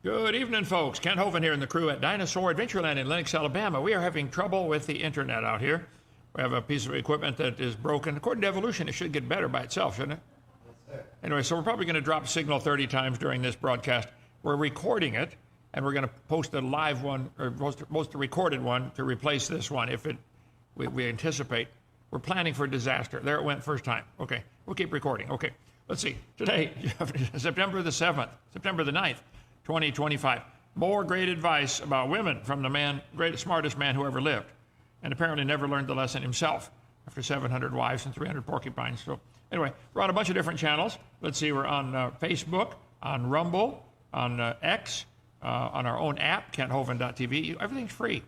Good evening, folks. Kent Hovind here and the crew at Dinosaur Adventureland in Lenox, Alabama. We are having trouble with the internet out here. We have a piece of equipment that is broken. According to evolution, it should get better by itself, shouldn't it? Anyway, so we're probably going to drop signal 30 times during this broadcast. We're recording it, and we're going to post a live one, or post a recorded one to replace this one if we anticipate. We're planning for disaster. There it went first time. Okay, we'll keep recording. Okay, let's see. Today, September the 7th, September the 9th, 2025. More great advice about women from the smartest man who ever lived, and apparently never learned the lesson himself after 700 wives and 300 porcupines. So anyway, we're on a bunch of different channels. Let's see, we're on Facebook, on Rumble, on X, on our own app, KentHovind.tv. Everything's free.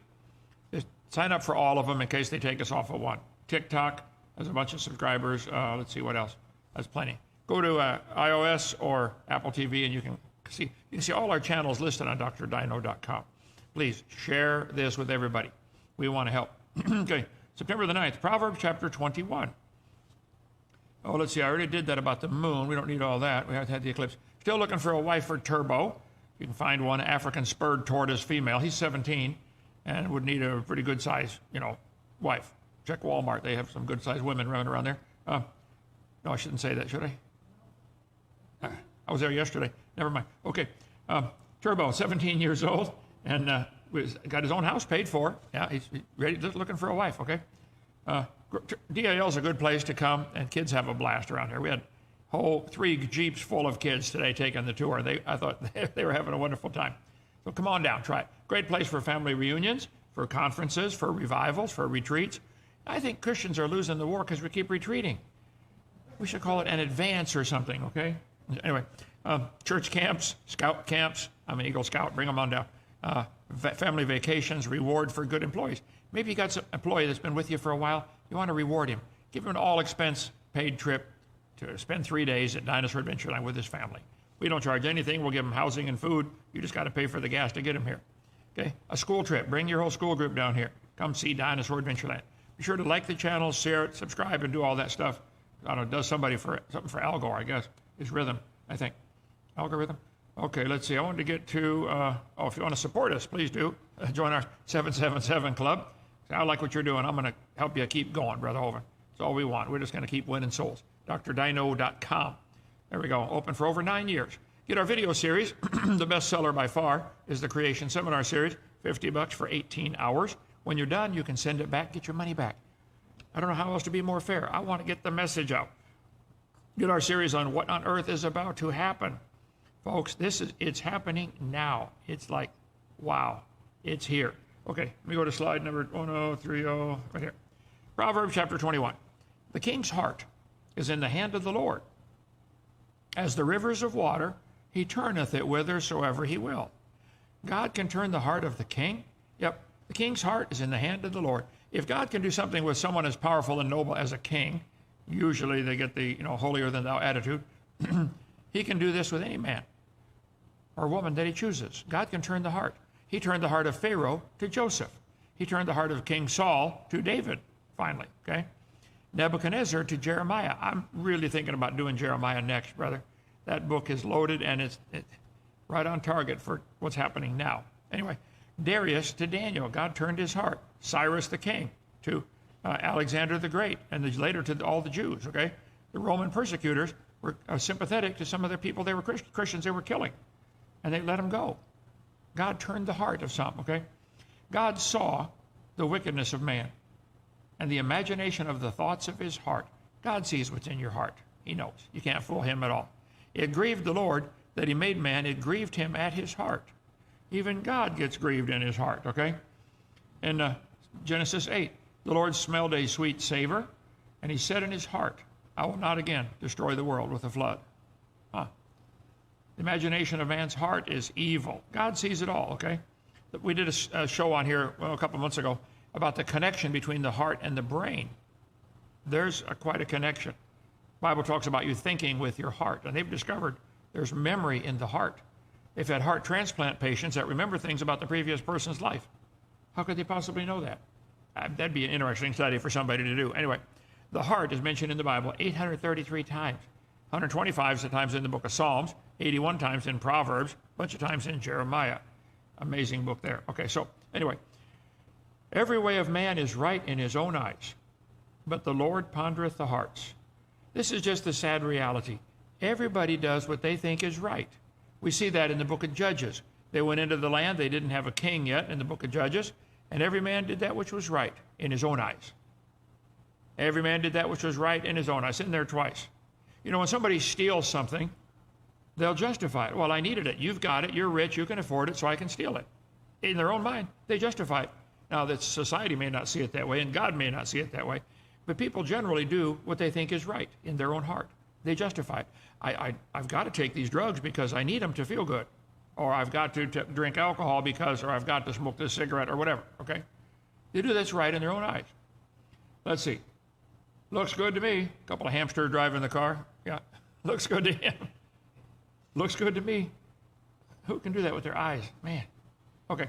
Just sign up for all of them in case they take us off of one. TikTok has a bunch of subscribers. Let's see what else. That's plenty. Go to iOS or Apple TV and you can see all our channels listed on drdino.com. Please share this with everybody. We want to help. Okay, September the 9th, Proverbs chapter 21. Oh, let's see, I already did that about the moon. We don't need all that. We haven't had the eclipse. Still looking for a wife for Turbo. You can find one African spurred tortoise female. He's 17 and would need a pretty good size, wife. Check Walmart. They have some good sized women running around there. No, I shouldn't say that, should I? I was there yesterday. Never mind. Okay. Turbo, 17 years old, and got his own house paid for. Yeah, he's ready, looking for a wife, okay? DAL is a good place to come, and kids have a blast around here. We had whole 3 Jeeps full of kids today taking the tour. I thought they were having a wonderful time. So come on down, try it. Great place for family reunions, for conferences, for revivals, for retreats. I think Christians are losing the war because we keep retreating. We should call it an advance or something, okay? Anyway, church camps, scout camps. I'm an Eagle Scout. Bring them on down. Family vacations, reward for good employees. Maybe you got some employee that's been with you for a while. You want to reward him. Give him an all-expense paid trip to spend 3 days at Dinosaur Adventureland with his family. We don't charge anything. We'll give him housing and food. You just got to pay for the gas to get him here. Okay? A school trip. Bring your whole school group down here. Come see Dinosaur Adventureland. Be sure to like the channel, share it, subscribe, and do all that stuff. I don't know, does something for Algor, I guess. His rhythm, I think. Algorithm? Okay, let's see. I wanted to get to, if you want to support us, please do. Join our 777 Club. I like what you're doing. I'm going to help you keep going, Brother Hovind. That's all we want. We're just going to keep winning souls. drdino.com. There we go. Open for over 9 years. Get our video series. The bestseller by far is the Creation Seminar Series. $50 for 18 hours. When you're done, you can send it back, get your money back. I don't know how else to be more fair. I want to get the message out. Get our series on what on earth is about to happen. Folks, it's happening now. It's like, wow, it's here. Okay, let me go to slide number 1030, right here. Proverbs chapter 21. The king's heart is in the hand of the Lord. As the rivers of water, he turneth it whithersoever he will. God can turn the heart of the king. Yep, the king's heart is in the hand of the Lord. If God can do something with someone as powerful and noble as a king, usually they get the holier than thou attitude, he can do this with any man or woman that he chooses. God can turn the heart. He turned the heart of Pharaoh to Joseph. He turned the heart of King Saul to David, finally, okay? Nebuchadnezzar to Jeremiah. I'm really thinking about doing Jeremiah next, brother. That book is loaded and it's right on target for what's happening now. Anyway, Darius to Daniel. God turned his heart. Cyrus the king to Alexander the Great, and later to all the Jews, okay? The Roman persecutors were sympathetic to some of their people. They were Christians they were killing, and they let them go. God turned the heart of some, okay? God saw the wickedness of man and the imagination of the thoughts of his heart. God sees what's in your heart. He knows. You can't fool him at all. It grieved the Lord that he made man. It grieved him at his heart. Even God gets grieved in his heart, okay? In Genesis 8, the Lord smelled a sweet savor, and he said in his heart, I will not again destroy the world with a flood. The imagination of man's heart is evil. God sees it all, okay? We did a show on here a couple months ago about the connection between the heart and the brain. There's quite a connection. The Bible talks about you thinking with your heart, and they've discovered there's memory in the heart. They've had heart transplant patients that remember things about the previous person's life. How could they possibly know that? That'd be an interesting study for somebody to do. Anyway, the heart is mentioned in the Bible 833 times. 125 times in the book of Psalms, 81 times in Proverbs, a bunch of times in Jeremiah. Amazing book there. Okay, so anyway, every way of man is right in his own eyes, but the Lord pondereth the hearts. This is just the sad reality. Everybody does what they think is right. We see that in the book of Judges. They went into the land, they didn't have a king yet in the book of Judges, and every man did that which was right in his own eyes. Every man did that which was right in his own eyes. It's in there twice. You know, when somebody steals something, they'll justify it. Well, I needed it. You've got it. You're rich. You can afford it, so I can steal it. In their own mind, they justify it. Now, that society may not see it that way, and God may not see it that way, but people generally do what they think is right in their own heart. They justify it. I've got to take these drugs because I need them to feel good. Or I've got to drink alcohol because, or I've got to smoke this cigarette, or whatever, okay? They do that's right in their own eyes. Let's see. Looks good to me. A couple of hamsters driving the car. Yeah, looks good to him. Looks good to me. Who can do that with their eyes? Man. Okay.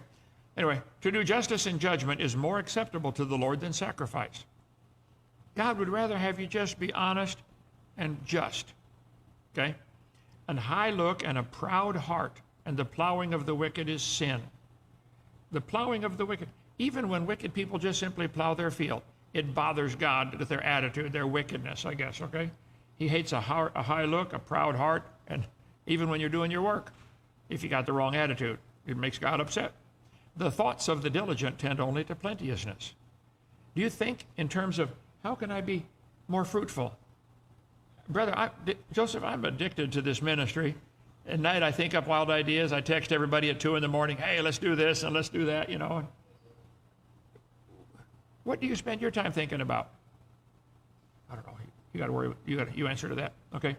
Anyway, to do justice and judgment is more acceptable to the Lord than sacrifice. God would rather have you just be honest and just. Okay? An high look and a proud heart, and the plowing of the wicked is sin. The plowing of the wicked. Even when wicked people just simply plow their field, it bothers God with their attitude, their wickedness, I guess, okay? He hates a high look, a proud heart, and even when you're doing your work, if you got the wrong attitude, it makes God upset. The thoughts of the diligent tend only to plenteousness. Do you think in terms of how can I be more fruitful? Brother, Joseph, I'm addicted to this ministry. At night, I think up wild ideas. I text everybody at 2 in the morning, hey, let's do this and let's do that, you know. What do you spend your time thinking about? I don't know. You got to worry. You answer to that. Okay.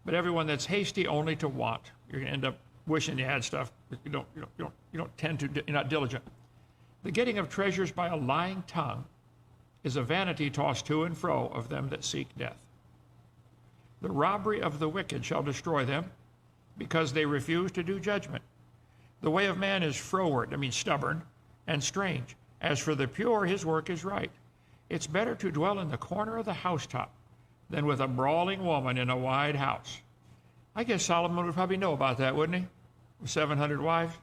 But everyone that's hasty only to want, you're going to end up wishing you had stuff. But you don't tend to. You're not diligent. The getting of treasures by a lying tongue is a vanity tossed to and fro of them that seek death. The robbery of the wicked shall destroy them, because they refuse to do judgment. The way of man is froward, stubborn, and strange. As for the pure, his work is right. It's better to dwell in the corner of the housetop than with a brawling woman in a wide house. I guess Solomon would probably know about that, wouldn't he? With 700 wives.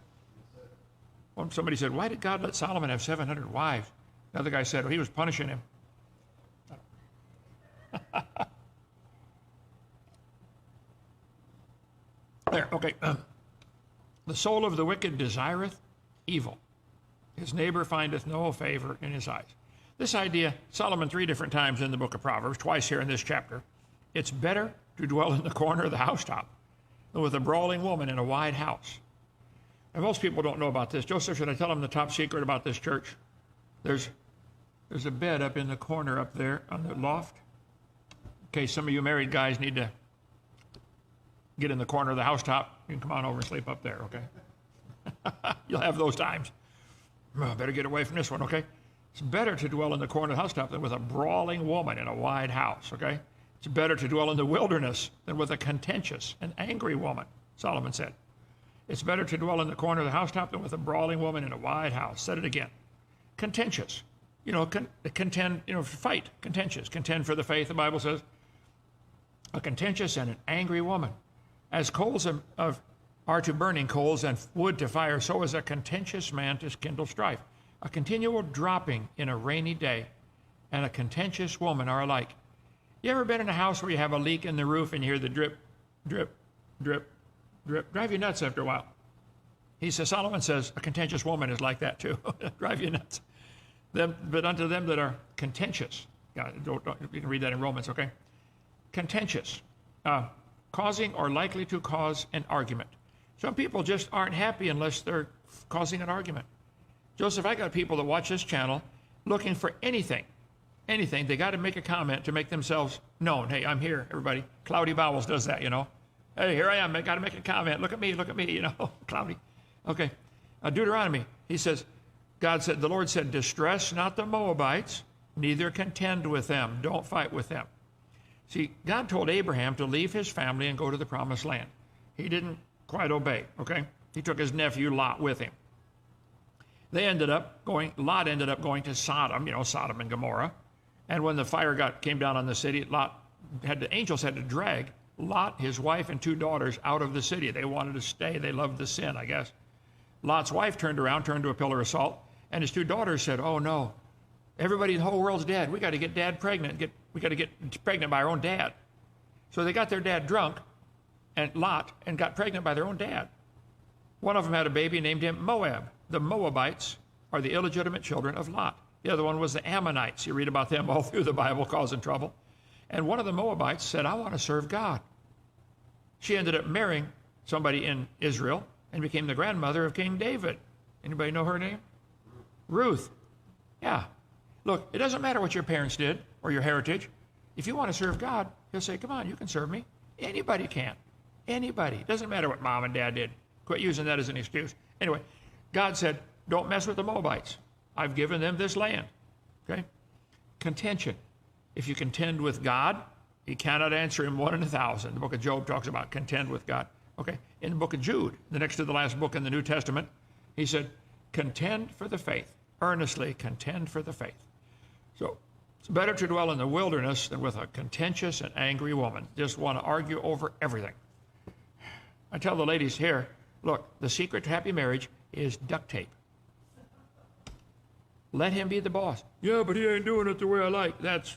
Well, somebody said, why did God let Solomon have 700 wives? Another guy said, well, he was punishing him. There, okay. The soul of the wicked desireth evil. His neighbor findeth no favor in his eyes. This idea, Solomon 3 different times in the book of Proverbs, twice here in this chapter. It's better to dwell in the corner of the housetop than with a brawling woman in a wide house. And most people don't know about this. Joseph, should I tell them the top secret about this church? There's a bed up in the corner up there on the loft. In case some of you married guys need to get in the corner of the housetop, you can come on over and sleep up there, okay? You'll have those times. Oh, better get away from this one, okay? It's better to dwell in the corner of the housetop than with a brawling woman in a wide house, okay? It's better to dwell in the wilderness than with a contentious and angry woman, Solomon said. It's better to dwell in the corner of the housetop than with a brawling woman in a wide house. Said it again. Contentious. Fight. Contentious. Contend for the faith, the Bible says. A contentious and an angry woman. As coals are to burning coals and wood to fire, so is a contentious man to kindle strife. A continual dropping in a rainy day and a contentious woman are alike. You ever been in a house where you have a leak in the roof and you hear the drip, drip, drip, drip? Drive you nuts after a while. Solomon says, a contentious woman is like that too. Drive you nuts. But unto them that are contentious, you can read that in Romans, okay? Contentious, causing or likely to cause an argument. Some people just aren't happy unless they're causing an argument. Joseph, I got people that watch this channel looking for anything. They got to make a comment to make themselves known. Hey, I'm here, everybody. Cloudy Bowels does that, you know. Hey, here I am. I got to make a comment. Look at me, you know. Cloudy. Okay. Deuteronomy, he says, the Lord said, distress not the Moabites, neither contend with them. Don't fight with them. See, God told Abraham to leave his family and go to the promised land. He didn't quite obey, okay? He took his nephew Lot with him. Lot ended up going to Sodom, Sodom and Gomorrah. And when the fire came down on the city, angels had to drag Lot, his wife, and 2 daughters out of the city. They wanted to stay. They loved the sin, I guess. Lot's wife turned to a pillar of salt, and his 2 daughters said, oh, no, everybody in the whole world's dead. We got to get Dad pregnant. We got to get pregnant by our own dad. So they got their dad drunk, and Lot, and got pregnant by their own dad. One of them had a baby, named him Moab. The Moabites are the illegitimate children of Lot. The other one was the Ammonites. You read about them all through the Bible, causing trouble. And one of the Moabites said, I want to serve God. She ended up marrying somebody in Israel and became the grandmother of King David. Anybody know her name? Ruth. Yeah. Look, it doesn't matter what your parents did or your heritage. If you want to serve God, he'll say, come on, you can serve me. Anybody can. Anybody. It doesn't matter what mom and dad did. Quit using that as an excuse. Anyway, God said, don't mess with the Moabites. I've given them this land. Okay? Contention. If you contend with God, he cannot answer him 1 in 1,000. The book of Job talks about contend with God. Okay? In the book of Jude, the next to the last book in the New Testament, he said, contend for the faith. Earnestly contend for the faith. So it's better to dwell in the wilderness than with a contentious and angry woman. Just want to argue over everything. I tell the ladies here, look, the secret to happy marriage is duct tape. Let him be the boss. Yeah, but he ain't doing it the way I like. That's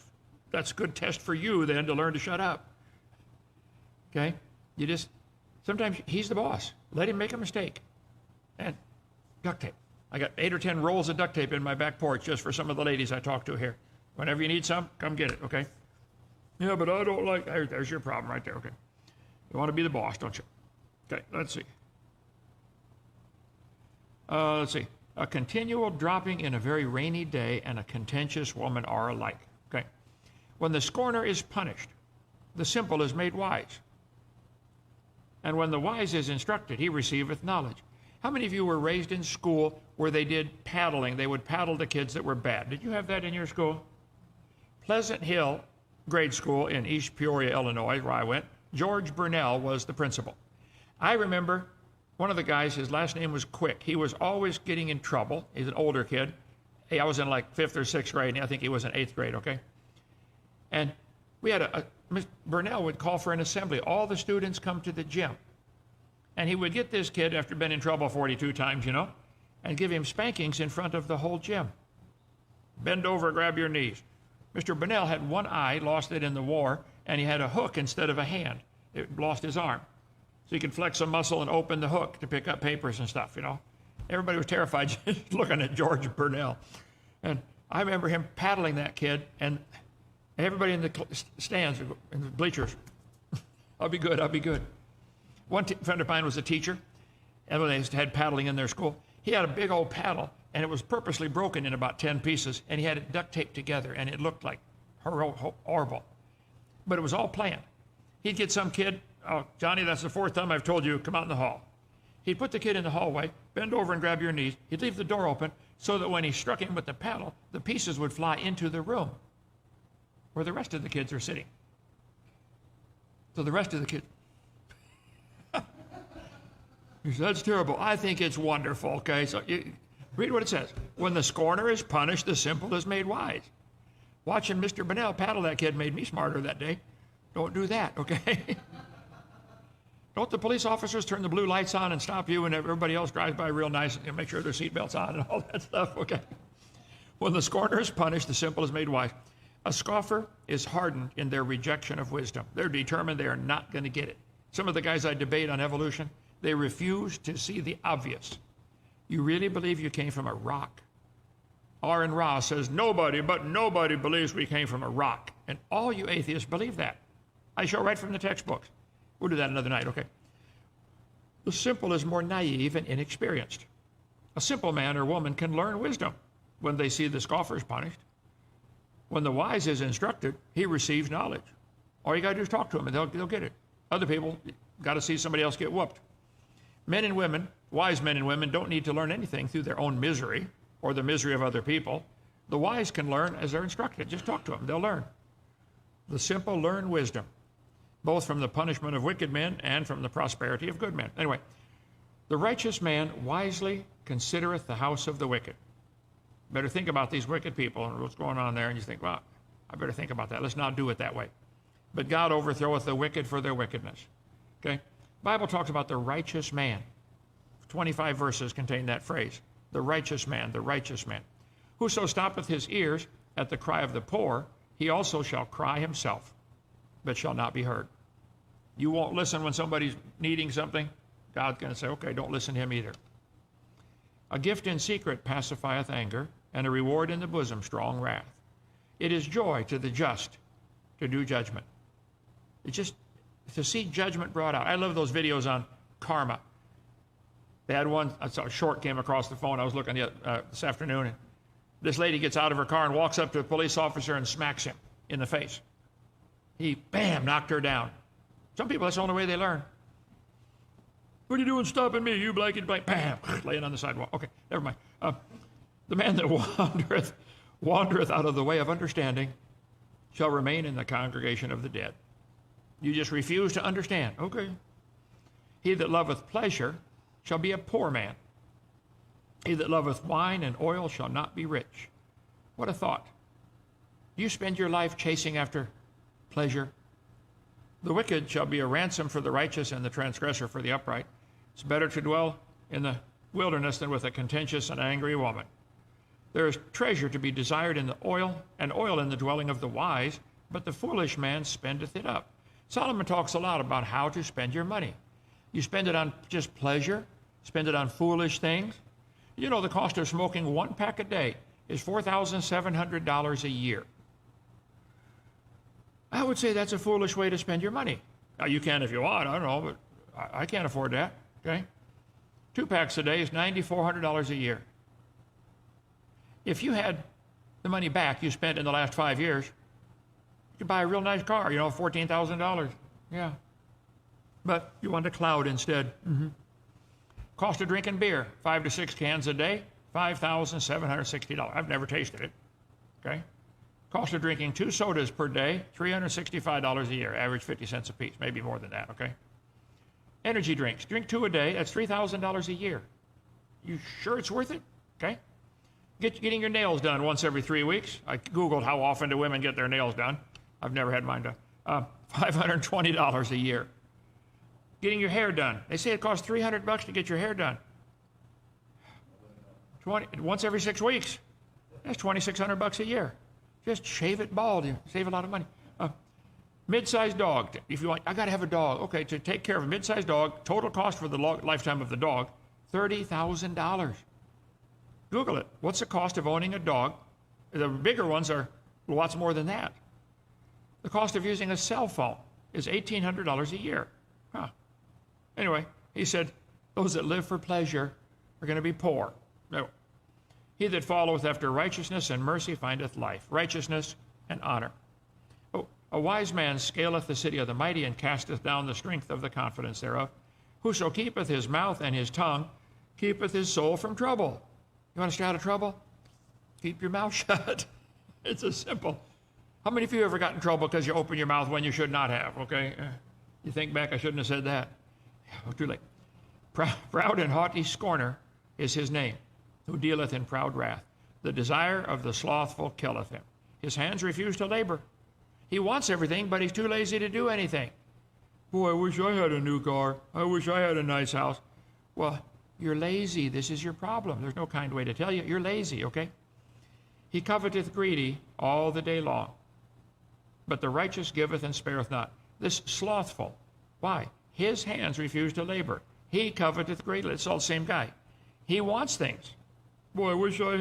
a good test for you then to learn to shut up. Okay? Sometimes he's the boss. Let him make a mistake. And duct tape. I got 8 or 10 rolls of duct tape in my back porch just for some of the ladies I talk to here. Whenever you need some, come get it, okay? Yeah, but I don't like, there's your problem right there, okay? You want to be the boss, don't you? Okay, let's see. A continual dropping in a very rainy day and a contentious woman are alike. Okay. When the scorner is punished, the simple is made wise. And when the wise is instructed, he receiveth knowledge. How many of you were raised in school where they did paddling? They would paddle the kids that were bad. Did you have that in your school? Pleasant Hill Grade School in East Peoria, Illinois, where I went, George Burnell was the principal. I remember one of the guys, his last name was Quick. He was always getting in trouble. He's an older kid. Hey, I was in like 5th or 6th grade, and I think he was in 8th grade, okay? And we had Mr. Burnell would call for an assembly. All the students come to the gym. And he would get this kid, after being in trouble 42 times, and give him spankings in front of the whole gym. Bend over, grab your knees. Mr. Burnell had one eye, lost it in the war, and he had a hook instead of a hand. It lost his arm. So he could flex a muscle and open the hook to pick up papers and stuff, Everybody was terrified just looking at George Burnell. And I remember him paddling that kid, and everybody in the stands, in the bleachers, I'll be good, I'll be good. One friend of mine was a teacher, and when they had paddling in their school, he had a big old paddle, and it was purposely broken in about 10 pieces, and he had it duct taped together, and it looked like horrible. But it was all planned. He'd get some kid, oh, Johnny, that's the 4th time I've told you, come out in the hall. He'd put the kid in the hallway, bend over and grab your knees. He'd leave the door open so that when he struck him with the paddle, the pieces would fly into the room where the rest of the kids are sitting. So the rest of the kids, he said, that's terrible. I think it's wonderful, okay? So read what it says. When the scorner is punished, the simple is made wise. Watching Mr. Burnell paddle that kid made me smarter that day. Don't do that, okay? Don't the police officers turn the blue lights on and stop you and everybody else drives by real nice and make sure their seatbelts on and all that stuff, okay? When the scorner is punished, the simple is made wise. A scoffer is hardened in their rejection of wisdom. They're determined they are not going to get it. Some of the guys I debate on evolution, they refuse to see the obvious. You really believe you came from a rock? R.N. Ra says, nobody believes we came from a rock. And all you atheists believe that. I show right from the textbooks. We'll do that another night, okay? The simple is more naive and inexperienced. A simple man or woman can learn wisdom when they see the scoffers punished. When the wise is instructed, he receives knowledge. All you got to do is talk to them, and they'll get it. Other people got to see somebody else get whooped. Men and women, wise men and women, don't need to learn anything through their own misery or the misery of other people. The wise can learn as they're instructed. Just talk to them. They'll learn. The simple learn wisdom, both from the punishment of wicked men and from the prosperity of good men. Anyway, the righteous man wisely considereth the house of the wicked. Better think about these wicked people and what's going on there, and you think, well, I better think about that. Let's not do it that way. but God overthroweth the wicked for their wickedness. Okay? Bible talks about the righteous man. 25 verses contain that phrase. The righteous man, the righteous man. Whoso stoppeth his ears at the cry of the poor, he also shall cry himself, but shall not be heard. You won't listen when somebody's needing something. God's going to say, okay, don't listen to him either. A gift in secret pacifieth anger, and a reward in the bosom strong wrath. It is joy to the just to do judgment. It's just to see judgment brought out. I love those videos on karma. They had one, I saw a short came across the phone. I was looking this afternoon, and this lady gets out of her car and walks up to a police officer and smacks him in the face. He, bam, knocked her down. Some people, that's the only way they learn. What are you doing stopping me? You blankety blank, bam, laying on the sidewalk. Okay, never mind. The man that wandereth out of the way of understanding shall remain in the congregation of the dead. You just refuse to understand. Okay. He that loveth pleasure shall be a poor man. He that loveth wine and oil shall not be rich. What a thought. Do you spend your life chasing after pleasure? The wicked shall be a ransom for the righteous, and the transgressor for the upright. It's better to dwell in the wilderness than with a contentious and angry woman. There is treasure to be desired in the oil, and oil in the dwelling of the wise, but the foolish man spendeth it up. Solomon talks a lot about how to spend your money. You spend it on just pleasure, spend it on foolish things. You know the cost of smoking one pack a day is $4,700 a year. I would say that's a foolish way to spend your money. Now, you can if you want, I don't know, but I can't afford that, okay? 2 packs a day is $9,400 a year. If you had the money back you spent in the last 5 years, you could buy a real nice car, you know, $14,000. Yeah. But you want a cloud instead. Cost of drinking beer, 5 to 6 cans a day, $5,760. I've never tasted it, okay? Cost of drinking 2 sodas per day, $365 a year, average 50 cents a piece, maybe more than that, okay? Energy drinks, drink 2 a day, that's $3,000 a year. You sure it's worth it? Okay? Getting your nails done once every 3 weeks. I Googled how often do women get their nails done. I've never had mine done. $520 a year. Getting your hair done. They say it costs $300 to get your hair done. Once every 6 weeks. That's $2,600 a year. Just shave it bald. You save a lot of money. Mid-sized dog. If you want, I got to have a dog. Okay, to take care of a mid-sized dog, total cost for the lifetime of the dog, $30,000. Google it. What's the cost of owning a dog? The bigger ones are lots more than that. The cost of using a cell phone is $1,800 a year. Huh. Anyway, he said, those that live for pleasure are going to be poor. No. He that followeth after righteousness and mercy findeth life, righteousness and honor. Oh, a wise man scaleth the city of the mighty, and casteth down the strength of the confidence thereof. Whoso keepeth his mouth and his tongue keepeth his soul from trouble. You want to stay out of trouble? Keep your mouth shut. It's as simple. How many of you ever got in trouble because you opened your mouth when you should not have, okay? You think back, I shouldn't have said that. Oh, too late. Proud and haughty scorner is his name, who dealeth in proud wrath. The desire of the slothful killeth him. His hands refuse to labor. He wants everything, but he's too lazy to do anything. Boy, I wish I had a new car. I wish I had a nice house. Well, you're lazy. This is your problem. There's no kind way to tell you. You're lazy, okay? He coveteth greedy all the day long, but the righteous giveth and spareth not. This slothful, why? His hands refuse to labor. He coveteth greedily. It's all the same guy. He wants things. Boy, I wish I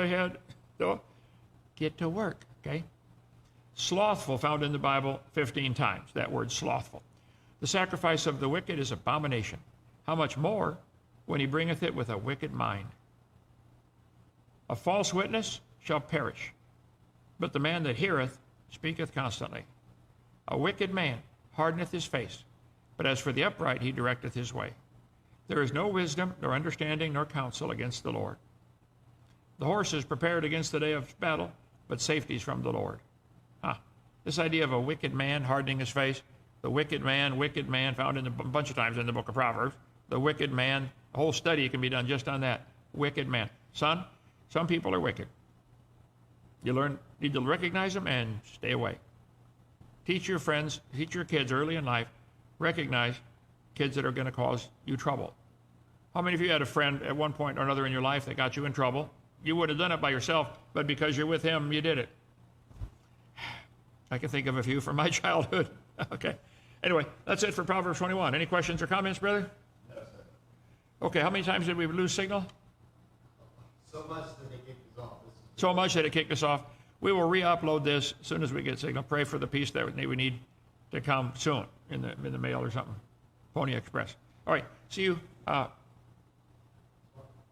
had. So, get to work, okay? Slothful, found in the Bible 15 times, that word slothful. The sacrifice of the wicked is abomination. How much more when he bringeth it with a wicked mind? A false witness shall perish, but the man that heareth speaketh constantly. A wicked man hardeneth his face, but as for the upright he directeth his way. There is no wisdom, nor understanding, nor counsel against the Lord. The horse is prepared against the day of battle, but safety is from the Lord. This idea of a wicked man hardening his face, the wicked man, found in a bunch of times in the book of Proverbs. The wicked man, a whole study can be done just on that. Wicked man. Son, some people are wicked. You need to recognize them and stay away. Teach your friends, teach your kids early in life, recognize kids that are going to cause you trouble. How many of you had a friend at one point or another in your life that got you in trouble? You would have done it by yourself, but because you're with him, you did it. I can think of a few from my childhood. Okay. Anyway, that's it for Proverbs 21. Any questions or comments, brother? No, sir. Okay, how many times did we lose signal? So much that they kicked us off. So much that it kicked us off. We will re-upload this as soon as we get signal. Pray for the piece that we need to come soon in the mail or something. Pony Express. All right, see you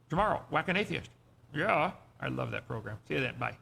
tomorrow. Whack an Atheist. Yeah, I love that program. See you then. Bye.